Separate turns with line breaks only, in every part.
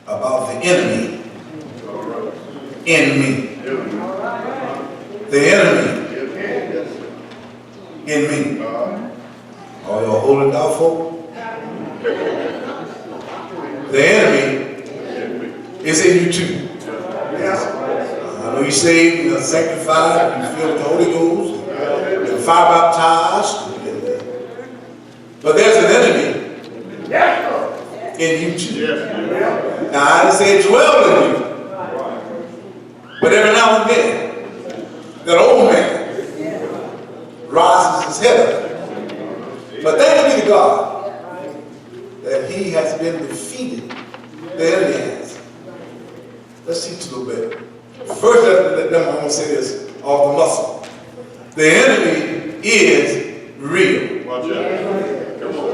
about the enemy in me. The enemy in me. Are y'all holding out for? The enemy is in you too. I know you're saved, you're sanctified, you feel the Holy Ghost, you're fire baptized, but there's an enemy in you too. Now I didn't say it dwell in you, but every now and then, that old man rises his head up. But thanks be to God that he has been defeated. The enemy has. Let's teach a little bit. First, I'm going to say this off the muscle. The enemy is real. Watch out. Come on.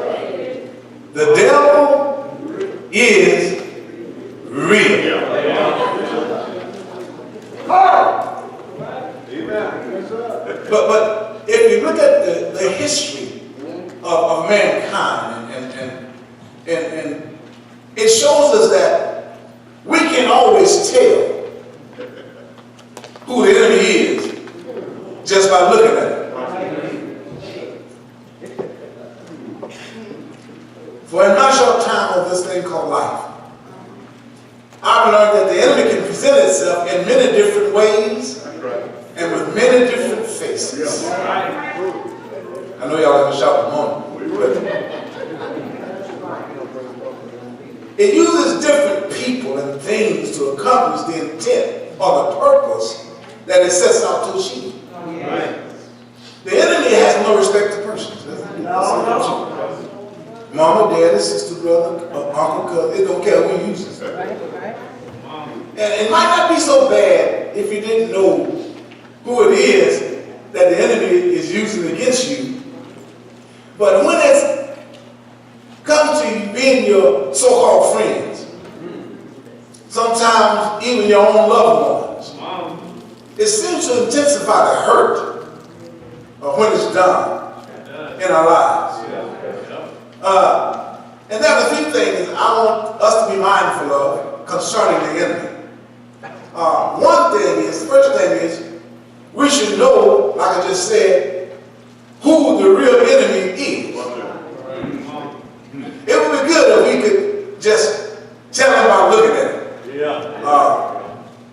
The devil is real. But if you look at the history of mankind, and it shows us that we can always tell who the enemy is just by looking at it. For in my short time of this thing called life, I've learned that the enemy can present itself in many different ways and with many different faces. I know y'all have a shout moment, but it uses different people and things to accomplish the intent or the purpose that it sets out to achieve. The enemy has no respect to persons. Mama, daddy, sister, brother, uncle, cousin, it don't care who uses it. And it might not be so bad if you didn't know who it is that the enemy is using against you. But when it's come to you being your so-called friends, sometimes even your own loved ones, it seems to intensify the hurt of when it's done in our lives. And there are a few things I want us to be mindful of concerning the enemy. The first thing is, we should know, like I just said, who the real enemy is. It would be good if we could just tell them by looking at it.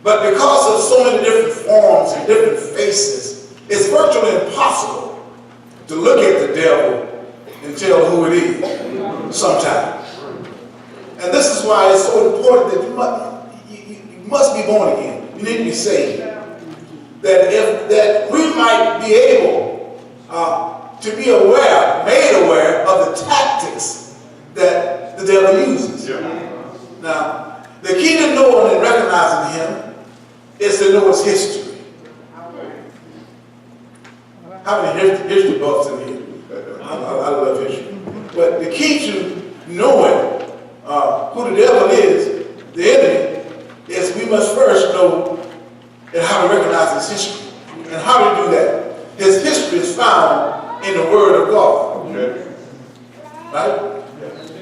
But because of so many different forms and different faces, it's virtually impossible to look at the devil and tell who it is sometimes. And this is why it's so important that you must be born again. You need to be saved. That we might be able to be made aware of the tactics that the devil uses. Now, the key to knowing and recognizing him is to know his history. How many history buffs in here? I love history. But the key to knowing who the devil is, the enemy, is we must first know and how to recognize his history. And how to do that? His history is found in the Word of God. Right?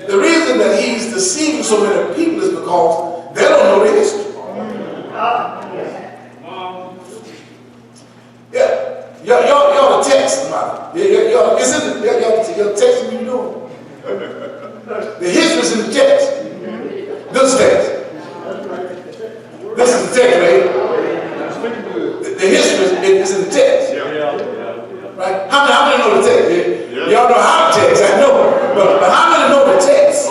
The reason that he's deceiving so many people is because they don't know the history. Y'all text somebody. Y'all texting me doing. The history's in the text. This text. This is the text, right? The history is in the text. Right? How many know the text? Y'all know how to text, I know. But how many know the text?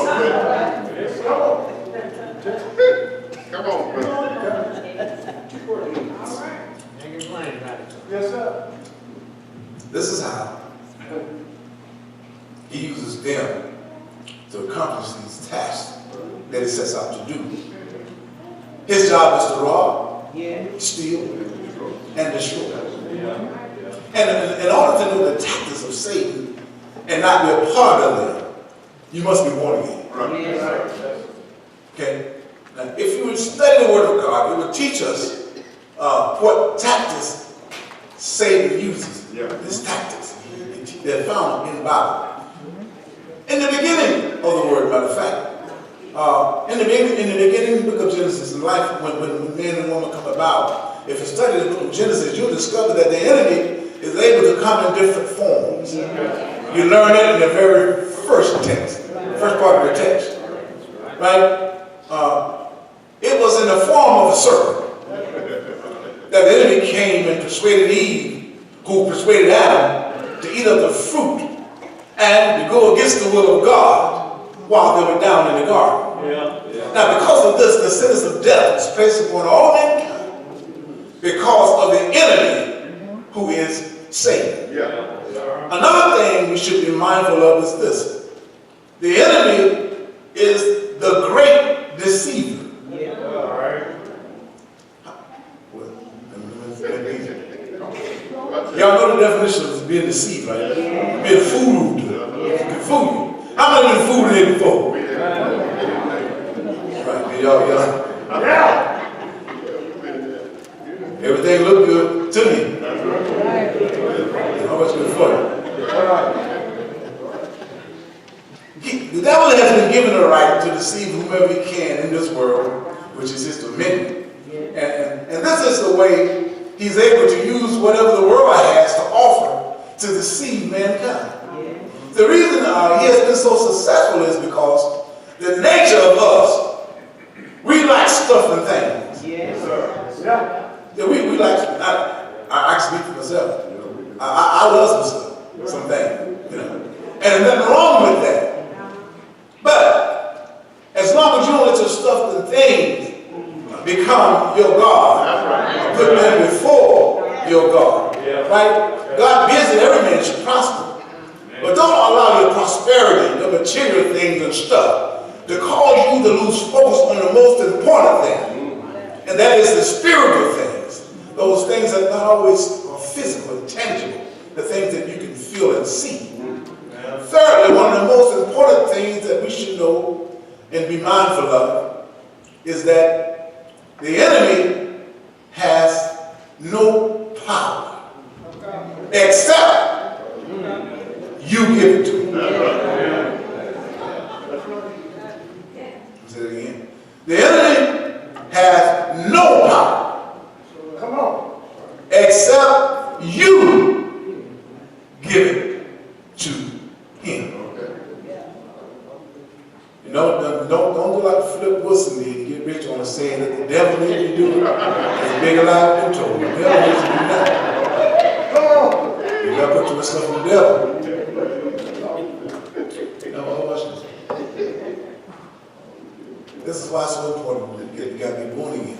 Come on, brother. Yes, sir. This is how he uses them to accomplish these tasks that he sets out to do. His job is to rob, steal, and destroy. And in order to know the tactics of Satan and not be a part of them, you must be born again. Okay? Now, if you would study the Word of God, it would teach us what tactics Satan uses. His tactics. They're found in the Bible. In the beginning of the Word, matter of fact, In the beginning, the book of Genesis, in life, when man and woman come about, if you study the book of Genesis, you'll discover that the enemy is able to come in different forms. You learn it in the very first text, first part of the text. Right? It was in the form of a serpent that the enemy came and persuaded Eve, who persuaded Adam to eat of the fruit and to go against the will of God while they were down in the garden. Now, because of this, the sentence of death is placed upon all mankind because of the enemy who is Satan. Another thing we should be mindful of is this. The enemy is the great deceiver. Y'all know the definition of being deceived, right? Being fooled. It can fool you. How many been fooled here before? Right, y'all. Yeah. Everything looked good to me. How much good for you? The devil has been given the right to deceive whomever he can in this world, which is his dominion. And this is the way he's able to use whatever the world has to offer to deceive mankind. The reason he has been so successful is because the nature of us, we like stuff and things. Yeah, we like, I speak for myself. I love some things, you know. And there's nothing wrong with that. But as long as you don't let your stuff and things become your God, put them before your God, right? God bids that every man should prosper. But don't allow your prosperity, the material things and stuff, to cause you to lose focus on the most important thing. And that is the spiritual things. Those things that not always are physical and tangible. The things that you can feel and see. Thirdly, one of the most important things that we should know and be mindful of is that the enemy has no power except you give it to him. Say it again. The enemy has no power. Come on. Except you give it to him. You know, don't do like Flip Wilson did. Get rich on saying that the devil needs to do it. It's a bigger lie than told. The devil needs to do that. Come on. You gotta put too much stuff on the devil. This is why it's so important that you got to be born again.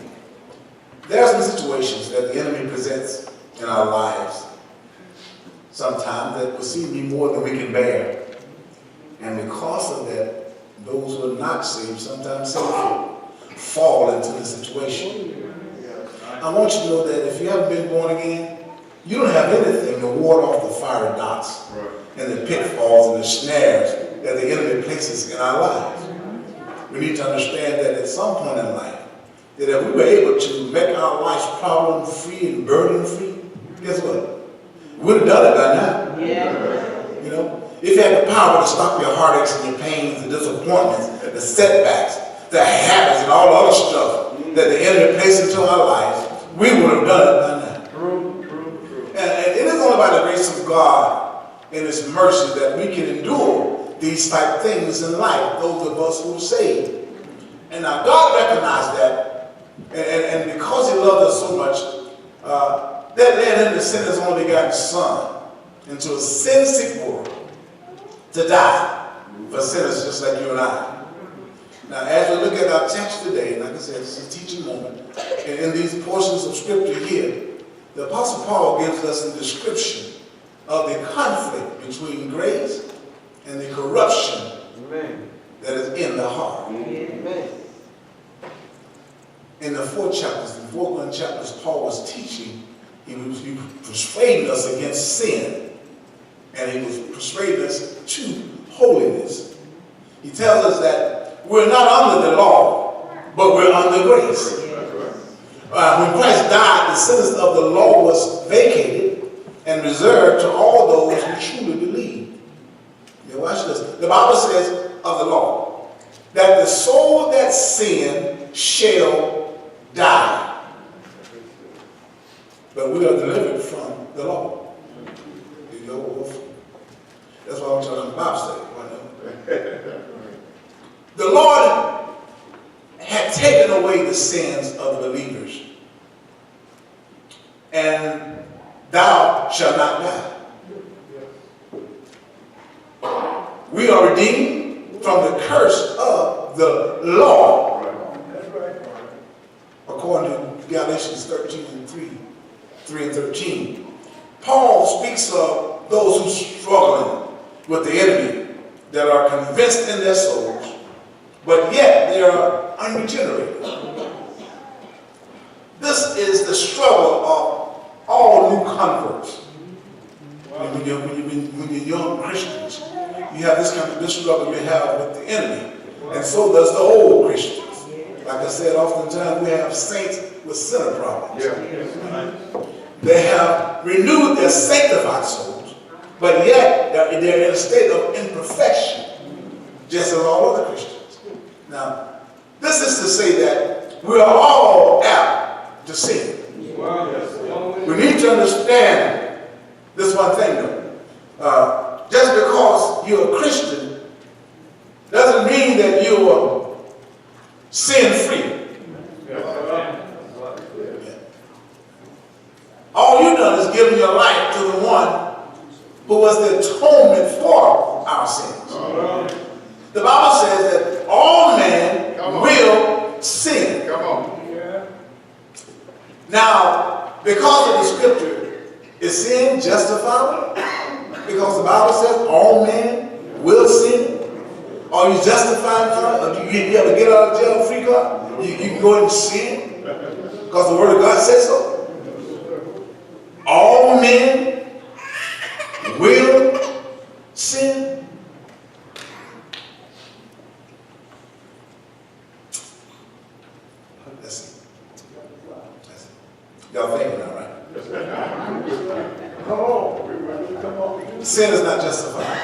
There are some situations that the enemy presents in our lives sometimes that will seem to be more than we can bear. And because of that, those who are not saved, sometimes fall into the situation. I want you to know that if you haven't been born again, you don't have anything to ward off the fiery dots and the pitfalls and the snares that the enemy places in our lives. We need to understand that at some point in life, that if we were able to make our lives problem-free and burden-free, guess what? We would have done it by now. Yeah. You know, if you had the power to stop your heartaches and your pains, the disappointments, the setbacks, the habits, and all the other stuff that the enemy placed into our lives, we would have done it by now. True. And it is only by the grace of God and His mercy that we can endure these type things in life, those of us who are saved. And now God recognized that, and because He loved us so much, that led Him to send His only begotten Son into a sin-sick world to die for sinners just like you and I. Now, as we look at our text today, and like I said, it's a teaching moment, and in these portions of Scripture here, the Apostle Paul gives us a description of the conflict between grace and the corruption that is in the heart. Amen. In the four chapters, Paul was teaching. He was persuading us against sin, and he was persuading us to holiness. He tells us that we're not under the law, but we're under grace. When Christ died, the sentence of the law was vacated and reserved to all those who truly believe. Now watch this. The Bible says of the law, that the soul that sin shall die. But we are delivered from the law. You know, that's what I'm talking about. The Lord had taken away the sins of the believers. And thou shalt not die. We are redeemed from the curse of the law. According to Galatians 3 and 13. Paul speaks of those who struggling with the enemy, that are convinced in their souls, but yet they are unregenerated. This is the struggle of all new converts. When you're young Christians, you have this struggle you have with the enemy, and so does the old Christians. Like I said, oftentimes we have saints with sinner problems. They have renewed their sanctified souls, but yet they're in a state of imperfection, just as all other Christians. Now, this is to say that we are all apt to sin. We need to understand this one thing, though. Just because you're a Christian doesn't mean that you are sin-free. All you've done is given your life to the one who was the atonement for our sins. The Bible says that all men will sin. Now, because of the scripture, is sin justifiable? Because the Bible says all men will sin. Are you justified now? Or do you ever get out of jail free card? You can go and sin? Because the word of God says so. All men will sin. Let's see. Y'all thinking all right? Sin is not justified.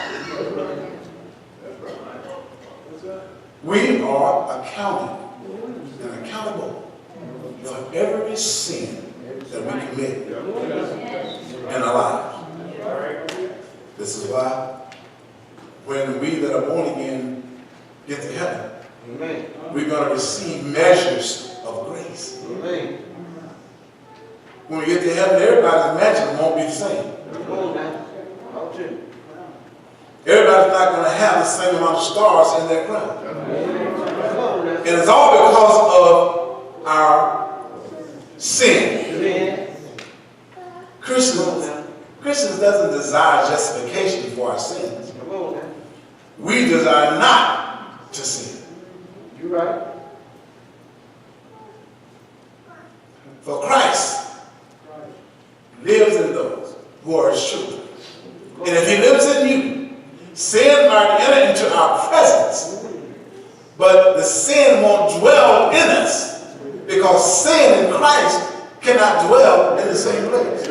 We are accounted and accountable for every sin that we commit in our lives. This is why when we that are born again get to heaven, we're going to receive measures of grace. When we get to heaven, everybody's measure won't be the same. Everybody's not going to have the same amount of stars in their crown. And it's all because of our sin. Christians doesn't desire justification for our sins. We desire not to sin. You're right. For Christ lives in those who are his children. And if he lives in you, sin might enter into our presence, but the sin won't dwell in us, because sin in Christ cannot dwell in the same place.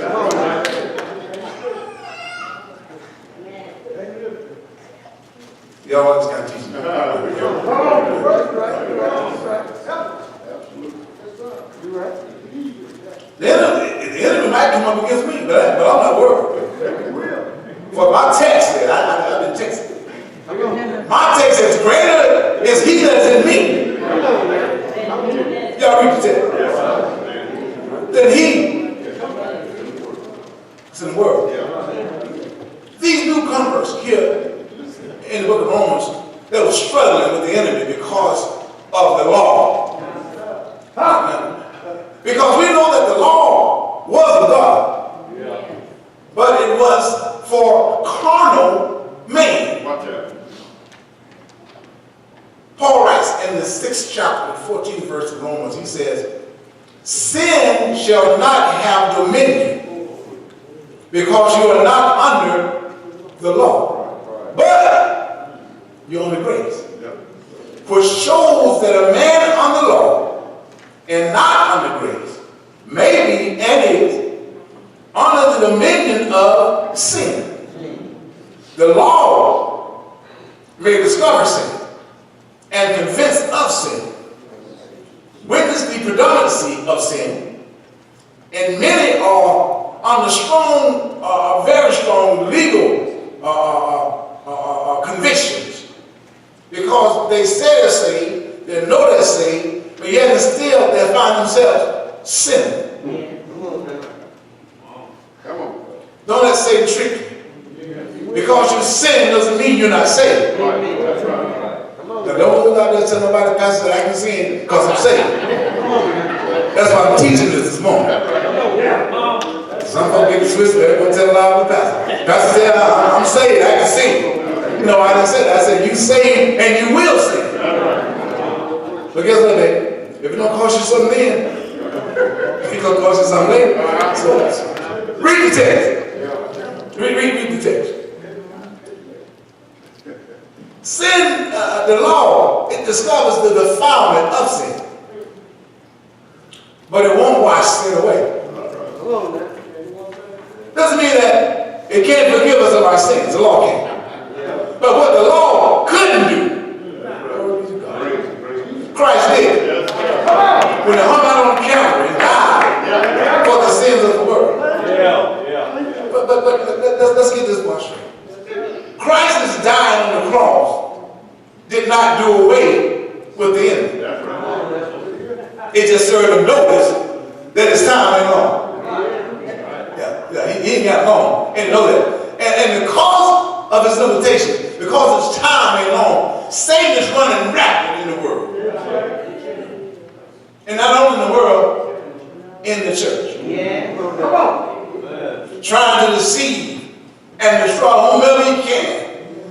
Y'all just got to teach me. The enemy might come up against me, but I'm not worried. For my text said, I've been texting. My text says, greater is he that's in me. Y'all read the text. Than he. It's in the word. These newcomers here in the book of Romans, they were struggling with the enemy because of the law. Because we know that the law was of God, but it was for carnal man. Paul writes in the 6th chapter, 14th verse of Romans, he says, sin shall not have dominion, because you are not under the law, but you're under grace. Which shows that a man under law and not under grace may be and is under the dominion of sin. The law may discover sin and convinced of sin, witness the predominancy of sin, and many are under strong, very strong legal convictions, because they say they're saved, they know they're saved, but yet and still they find themselves sinning.
Come on.
Don't let Satan trick you. Because you sin doesn't mean you're not saved.
That's right.
Now don't go out there tell nobody, Pastor, that I can sin because I'm saved. That's why I'm teaching this morning. Some folks get twisted, they're going to tell a lie of the pastor. Pastor said, I'm saved, I can sin. No, I didn't say that. I said, you saved and you will sin. But guess what, man? If it don't cost you something then, it's going to cost you something later. So, read the text. Read the text. Sin, the law, it discovers the defilement of sin. But it won't wash sin away. Doesn't mean that it can't forgive us of our sins. The law can't. But what the law couldn't do, Christ did. When he hung out on Calvary and died for the sins of the world. But let's get this one straight. Christ's dying on the cross did not do away with the enemy. It just served him notice that his time ain't long. He ain't got long. And know that. And because of his limitation, because his time ain't long, Satan is running rapid in the world. And not only in the world, in the church. Come on. Trying to deceive and destroy whomever he can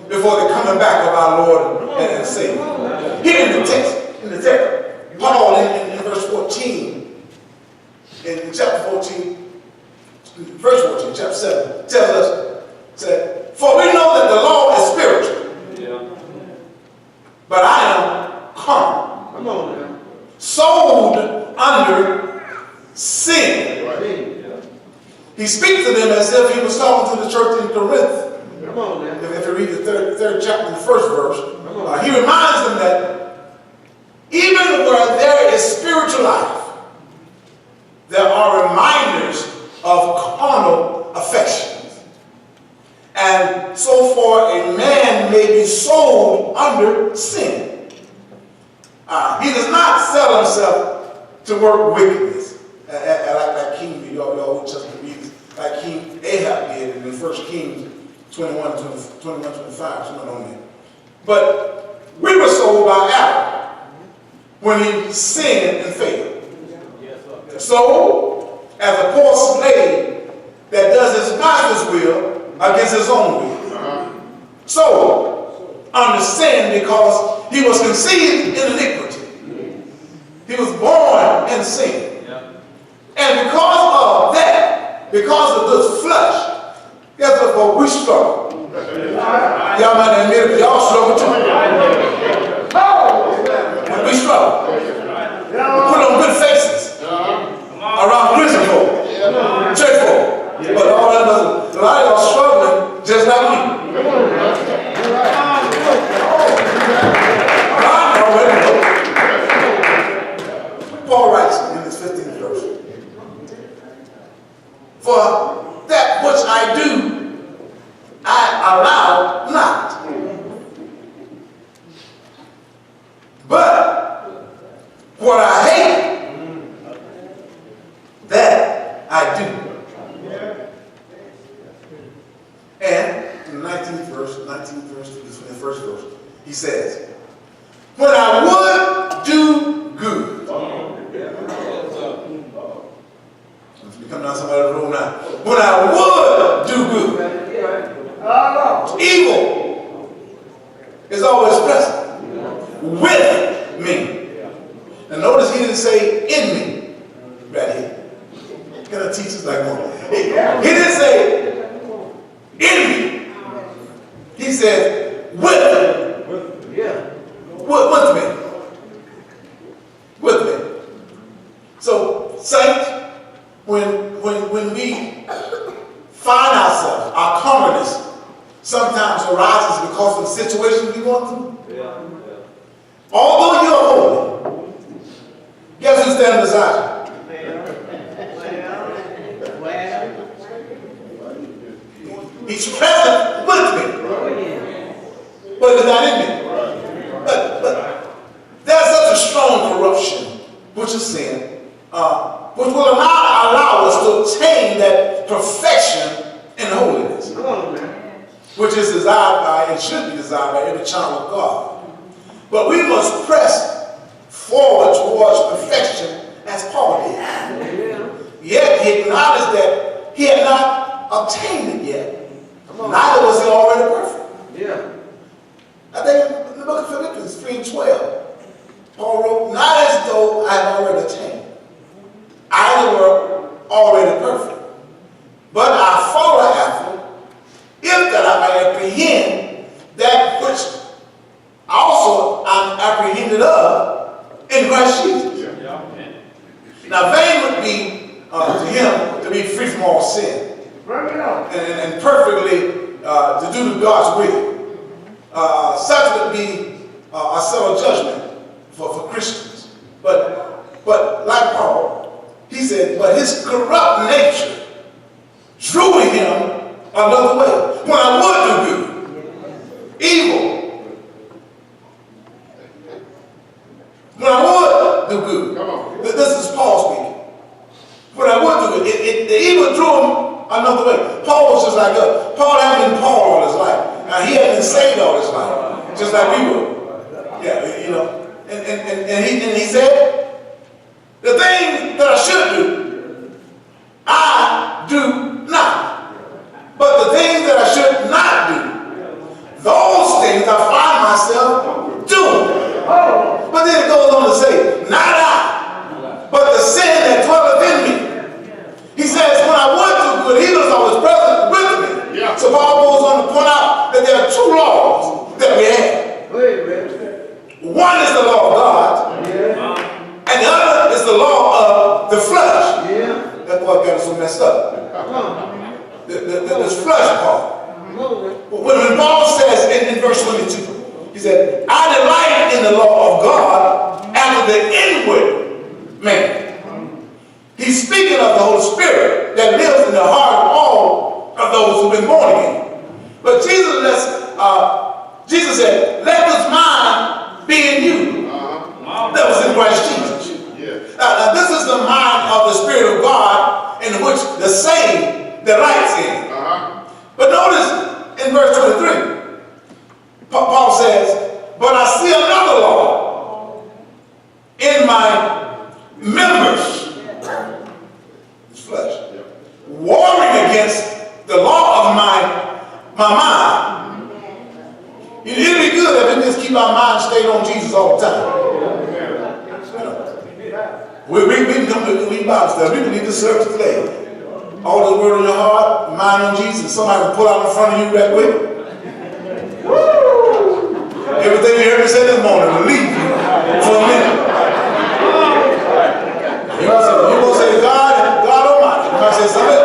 before the coming back of our Lord and Savior. Here in the text, Paul in verse 14, in chapter 14, verse 14, chapter 7, tells us, for we know that the law is spiritual, but I am carnal, sold under sin. He speaks to them as if he was talking to the church in Corinth. If you read the third chapter, the first verse, he reminds them that even where there is spiritual life, there are reminders of carnal affections. And so far a man may be sold under sin. He does not sell himself to work wickedness. Like King, your Old Testament readers, like King Ahab did in the 1 Kings 21-25, something on there. But we were sold by Adam when he sinned and failed. So, as a poor slave that does his master's will against his own will. So, under sin because he was conceived in iniquity. He was born in sin. And because of that, because of this flesh, guess what, folks? We struggle. Y'all might admit it, y'all struggle too. We struggle. We put on good faces around Christian folk, church folk. But all of us, a lot of y'all struggling just like me. Paul writes in his 15th verse, for that which I do, I allow not. But what I hate, that I do. And in the 19th verse to the 21st verse, he says, when I would do good. We come down somebody's room now. When I would do good, evil is always present with me. And notice he didn't say in me right here. Can I teach us like one? He didn't say in me. He said with me. With me. With me. So, saints, when we find ourselves, our commonness sometimes arises because of the situation we want to. Although you're holy, guess who's standing beside you? He's present with me, but he's not in me. But there's such a strong corruption, which is sin, which will allow us to obtain that perfection and holiness, which is desired by and should be desired by every child of God. But we must press forward towards perfection as Paul did. Yet he acknowledged that he had not obtained it yet. Neither was he already perfect. I think in the book of Philippians 3:12, Paul wrote, not as though I had already attained, either were already perfect, but I follow after, if that I may apprehend that which also I'm apprehended of in Christ Jesus. Now, vain would be to him to be free from all sin and perfectly to do God's will. Such would be a settled judgment for Christians. But like Paul, he said, but his corrupt nature drew him another way. When I would do good, evil. When I would do good. This is Paul speaking. When I would do good, the evil drew him another way. Paul was just like us. Paul hadn't been Paul all his life. Now, he hadn't been saved all his life, just like we were. Yeah, you know. And he said, the thing that I should do, I do not. But the things that I should not do, those things I find myself doing. But then it goes on to say, not I, but the sin that dwelleth in me. He says, when I would do good, he was always present with me. So Paul goes on to point out that there are two laws that we have. One is the law of God, and the other is the law of the flesh. That's why I got it so messed up. This flesh part. When Paul says in verse 22, he said, I delight in the law of God after the inward man. He's speaking of the Holy Spirit that lives in the heart of all of those who've been born again. But Jesus said, let this mind be in you. That was in Christ Jesus. Now, this is the mind of the Spirit of God in which the saved delights in. But notice in verse 23, Paul says, but I see another law in my members, his flesh, warring against the law of my mind. It'd be good if we just keep our mind stayed on Jesus all the time. We can come to the Bible study. We can leave the service today. All the word in your heart, mind on Jesus. Somebody will pull out in front of you right quick. Everything you heard me say this morning will leave you for a minute. You gonna say God Almighty. You might say something.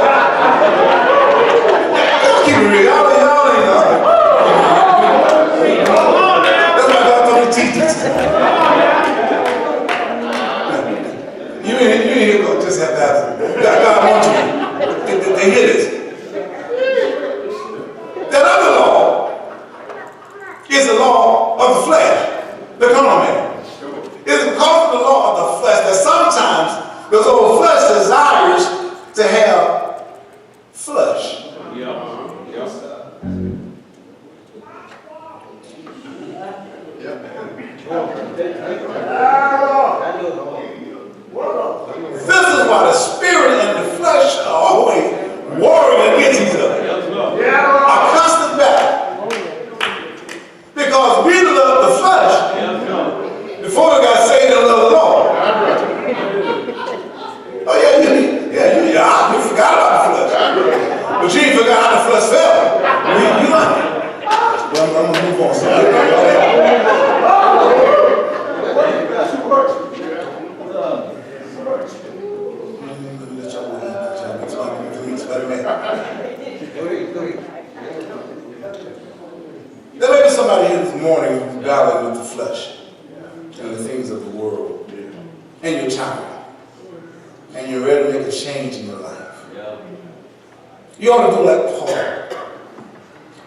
Y'all keep it real. Y'all ain't nothing. That's why God told me to teach this. You ain't here gonna just have to have it. God wants you to hear this. That other law is the law of the flesh, the carnal man. It's because of the law of the flesh that sometimes the old flesh desires to have flesh. This is why the spirit and the flesh are always warring against each other. A constant battle. Because we love the flesh before we got saved and love the Lord. Oh yeah, you forgot about the flesh. But you ain't forgot how the flesh felt. You like it. Well, I'm gonna move on. There may be somebody here this morning who's battling with the flesh. and you're tired, and you're ready to make a change in your life, you ought to do like Paul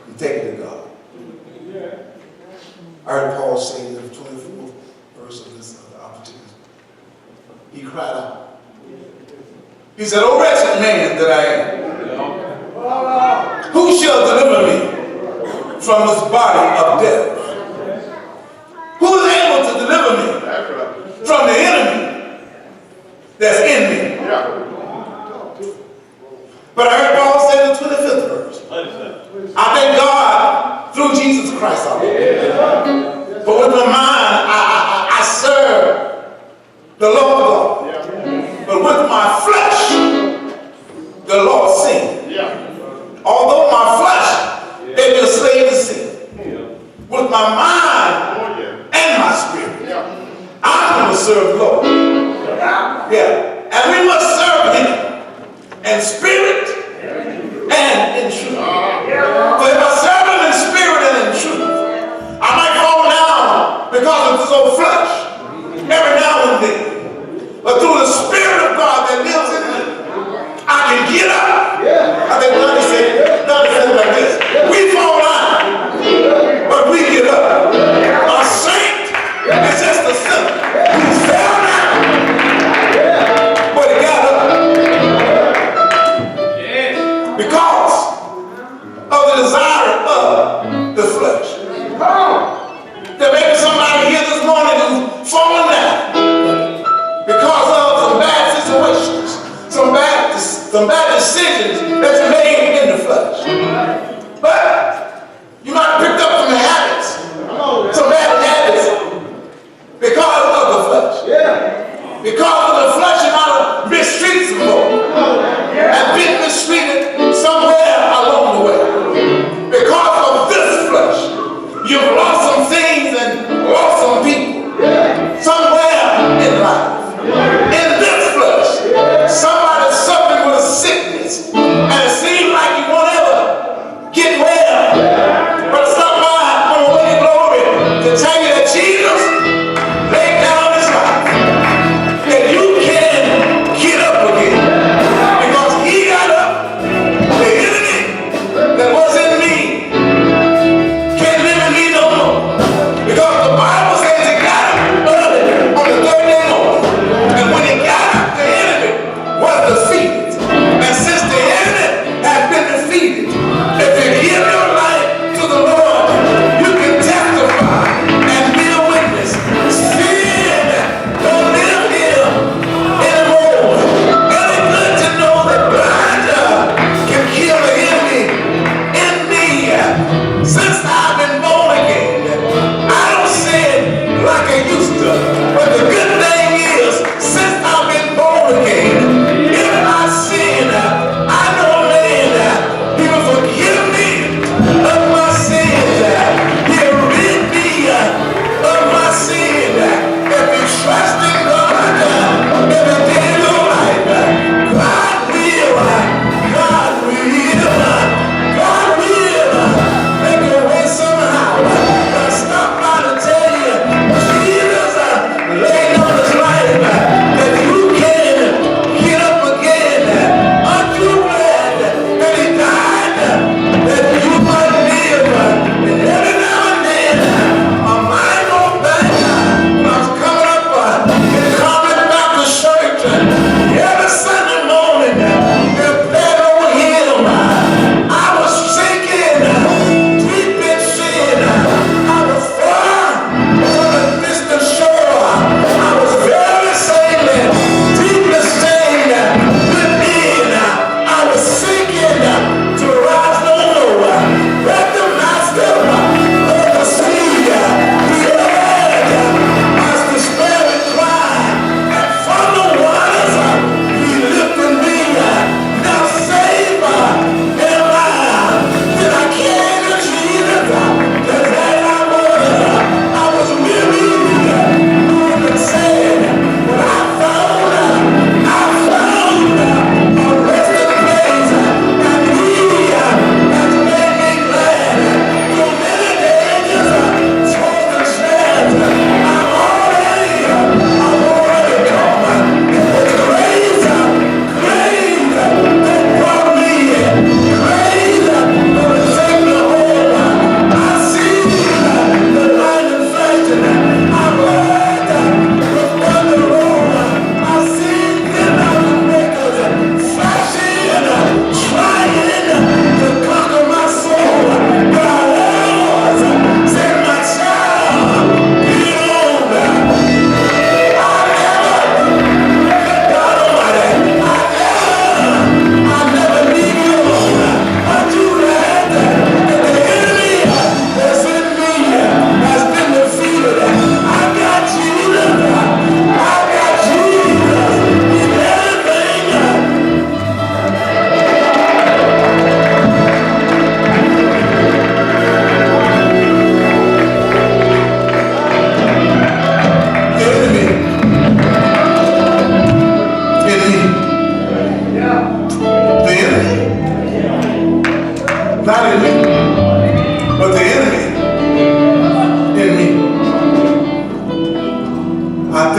and take it to God. I heard Paul say in the 24th verse of this opportunity, he cried out. He said, "O wretched man that I am, who shall deliver me from this body of death? Who is able to deliver me from the enemy that's in me?" But I heard Paul say in the 25th verse, I thank God through Jesus Christ our Lord. For with my mind I serve the Lord God. But with my flesh, the Lord sin. Although my flesh may be a slave to sin, with my mind and my spirit, I'm going to serve the Lord. Yeah. And we must serve him in spirit and in truth. For if I serve him in spirit and in truth, I might fall down because of this old flesh every now and then. But through the Spirit of God that lives in me, I can get up. I think Lonnie said it like this. We fall down, but we get up. A saint is just a sinner who fell down, but he got up. Because of the desire of the flesh. There may be somebody here this morning who's fallen down because of some bad situations, some bad decisions that you made in the flesh. But you might have picked up some habits, some bad habits, because of the flesh. Because of the flesh, you might have mistreated some folk and been mistreated somewhere along the way. Because of this flesh, you've lost some things and lost some people somewhere in life. In this flesh, somebody's suffering with a sickness, and it seems like you won't ever get well. But stop by on the way to glory to tell you that Jesus laid down his life, that you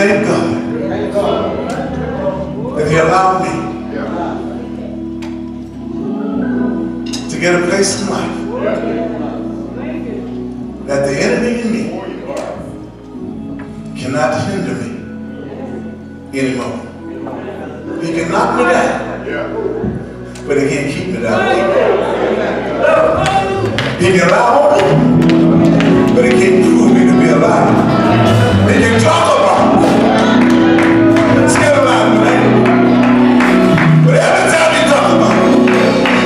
thank God that He allowed me to get a place in life that the enemy in me cannot hinder me anymore. He can knock me down, but he can't keep me down. He can allow me, but he can't prove me to be alive. He can talk about me, still alive tonight. But every time he talks about me,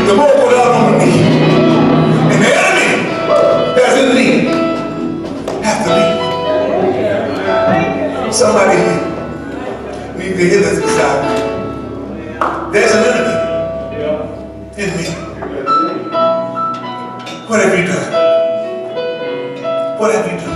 the more go down on my knee. And the enemy that's in me has to leave. Somebody needs to hear this beside me. There's an enemy in me. What have you done? What have you done?